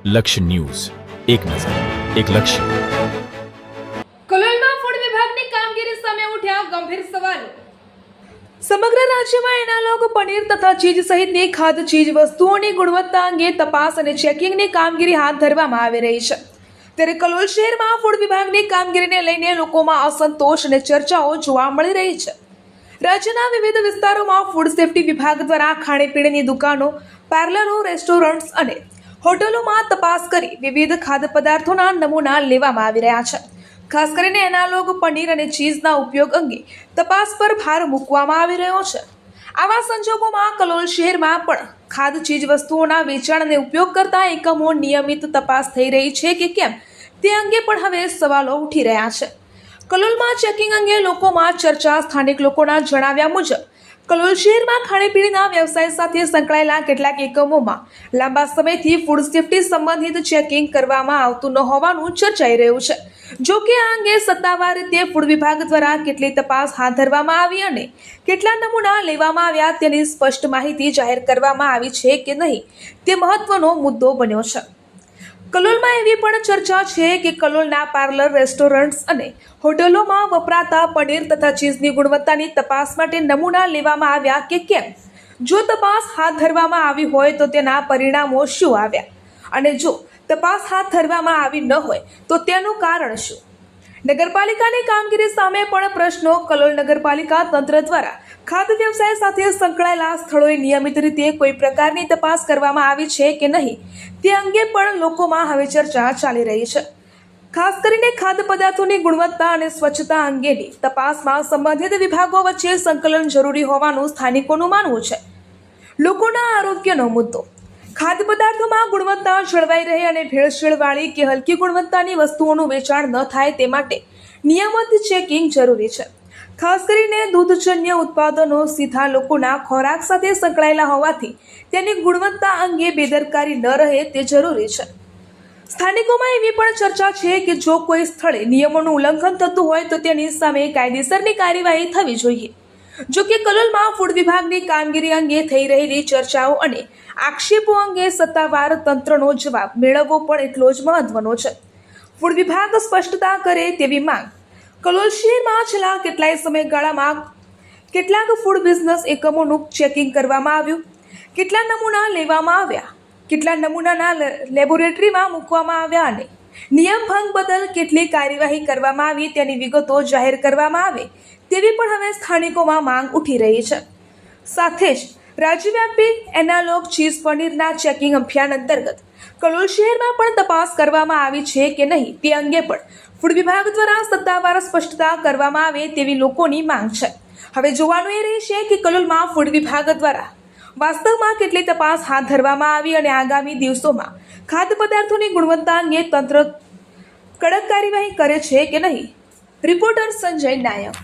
લક્ષ્ય ન્યૂઝ, એક નજર, એક લક્ષ્ય. કલોલમાં ફૂડ વિભાગની કામગીરી સામે ઉઠ્યા ગંભીર સવાલો. સમગ્ર રાજ્યમાં એનાલોગ પનીર તથા ચીઝ સહિતની ખાદ્ય ચીજ વસ્તુઓની ગુણવત્તા અંગે તપાસ અને ચેકિંગની કામગીરી હાથ ધરવામાં આવી રહી છે. ત્યારે કલોલ શહેરમાં ફૂડ વિભાગની કામગીરીને લઈને લોકોમાં અસંતોષ અને ચર્ચાઓ જોવા મળી રહી છે. રાજ્યના વિવિધ વિસ્તારોમાં ફૂડ સેફ્ટી વિભાગ દ્વારા ખાણીપીણીની દુકાનો, પાર્લરો, રેસ્ટોરન્ટ્સ અને હોટલોમાં તપાસ કરી વિવિધ ખાદ્ય પદાર્થોના નમૂના લેવામાં આવી રહ્યા છે. ખાસ કરીને એનાલોગ પનીર અને ચીઝના ઉપયોગ અંગે તપાસ પર ભાર મૂકવામાં આવી રહ્યો છે. આવા સંજોગોમાં કલોલ શહેરમાં પણ ખાદ્ય ચીજ વસ્તુઓના વેચાણ અને ઉપયોગ કરતા એકમો નિયમિત તપાસ થઈ રહી છે કે કેમ તે અંગે પણ હવે સવાલો ઉઠી રહ્યા છે. કલોલમાં ચેકિંગ અંગે લોકોમાં ચર્ચા. સ્થાનિક લોકોના જણાવ્યા મુજબ કલોલ શહેરમાં ખાણીપીણીના વ્યવસાય સાથે સંકળાયેલા કેટલાક એકમોમાં લાંબા સમયથી ફૂડ સેફ્ટી સંબંધિત ચેકિંગ કરવામાં આવતું ન હોવાનું ચર્ચાઈ રહ્યું છે. જો કે આ અંગે સત્તાવાર રીતે ફૂડ વિભાગ દ્વારા કેટલી તપાસ હાથ ધરવામાં આવી અને કેટલા નમૂના લેવામાં આવ્યા તેની સ્પષ્ટ માહિતી જાહેર કરવામાં આવી છે કે નહીં તે મહત્વનો મુદ્દો બન્યો છે. કલોલમાં એવી પણ ચર્ચા છે કે કલોલના પાર્લર, રેસ્ટોરન્ટ્સ અને હોટલોમાં વપરાતા પનીર તથા ચીઝની ગુણવત્તાની તપાસ માટે નમૂના લેવામાં આવ્યા કે કેમ. જો તપાસ હાથ ધરવામાં આવી હોય તો તેના પરિણામો શું આવ્યા, અને જો તપાસ હાથ ધરવામાં આવી ન હોય તો તેનું કારણ શું. નગરપાલિકાની કામગીરી સામે પણ પ્રશ્નો. કલોલ નગરપાલિકા તંત્ર દ્વારા ખાદ્ય વ્યવસાય સાથે સંકળાયેલા સ્થળોએ નિયમિત રીતે કોઈ પ્રકારની તપાસ કરવામાં આવી છે કે નહીં તે અંગે પણ લોકોમાં હવે ચર્ચા ચાલી રહી છે. ખાસ કરીને ખાદ્ય પદાર્થોની ગુણવત્તા અને સ્વચ્છતા અંગેની તપાસમાં સંબંધિત વિભાગો વચ્ચે સંકલન જરૂરી હોવાનું સ્થાનિકોનું માનવું છે. લોકોના આરોગ્યનો મુદ્દો. ખાદ્ય પદાર્થોમાં ગુણવત્તા જળવાઈ રહે અને ભેળસેળવાળી કે હલકી ગુણવત્તાની વસ્તુઓનું વેચાણ ન થાય તે માટે નિયમિત ચેકિંગ જરૂરી છે. ખાસ કરીને દૂધજન્ય ઉત્પાદનો સીધા લોકોના ખોરાક સાથે સંકળાયેલા હોવાથી તેની ગુણવત્તા અંગે બેદરકારી ન રહે તે જરૂરી છે. સ્થાનિકોમાં એવી પણ ચર્ચા છે કે જો કોઈ સ્થળે નિયમોનું ઉલ્લંઘન થતું હોય તો તેની સામે કાયદેસરની કાર્યવાહી થવી જોઈએ. જો કે કલોલમાં ફૂડ વિભાગની કામગીરી અંગે થઈ રહેલી ચર્ચાઓ અને આક્ષેપો અંગે સત્તાવાર તંત્રનો જવાબ મેળવવો પણ એટલો જ મહત્વનો છે. ફૂડ વિભાગ સ્પષ્ટતા કરે તેવી માંગ. કલોલ શહેરમાં છેલ્લા કેટલાય સમયગાળામાં કેટલાક ફૂડ બિઝનેસ એકમોનું ચેકિંગ કરવામાં આવ્યું. કેટલા નમૂના લેવામાં આવ્યા, કેટલા નમૂનાના લેબોરેટરીમાં મૂકવામાં આવ્યા અને નિયમ ભંગ બદલ કેટલી કાર્યવાહી કરવામાં આવી તેની વિગતો જાહેર કરવામાં આવે તેવી પણ હવે સ્થાનિકોમાં માંગ ઉઠી રહી છે. સાથે જ રાજ્યવ્યાપી એનાલોગ ચીઝ પનીરના ચેકિંગ અભિયાન અંતર્ગત કલોલ શહેરમાં પણ તપાસ કરવામાં આવી છે કે નહીં તે અંગે પણ ફૂડ વિભાગ દ્વારા સત્તાવાર સ્પષ્ટતા કરવામાં આવે તેવી લોકોની માંગ છે. હવે જોવાનું એ રહેશે કે કલોલમાં ફૂડ વિભાગ દ્વારા વાસ્તવમાં કેટલી તપાસ હાથ ધરવામાં આવી અને આગામી દિવસોમાં ખાદ્ય પદાર્થોની ગુણવત્તા અંગે તંત્ર કડક કાર્યવાહી કરે છે કે નહીં. રિપોર્ટર સંજય નાયક.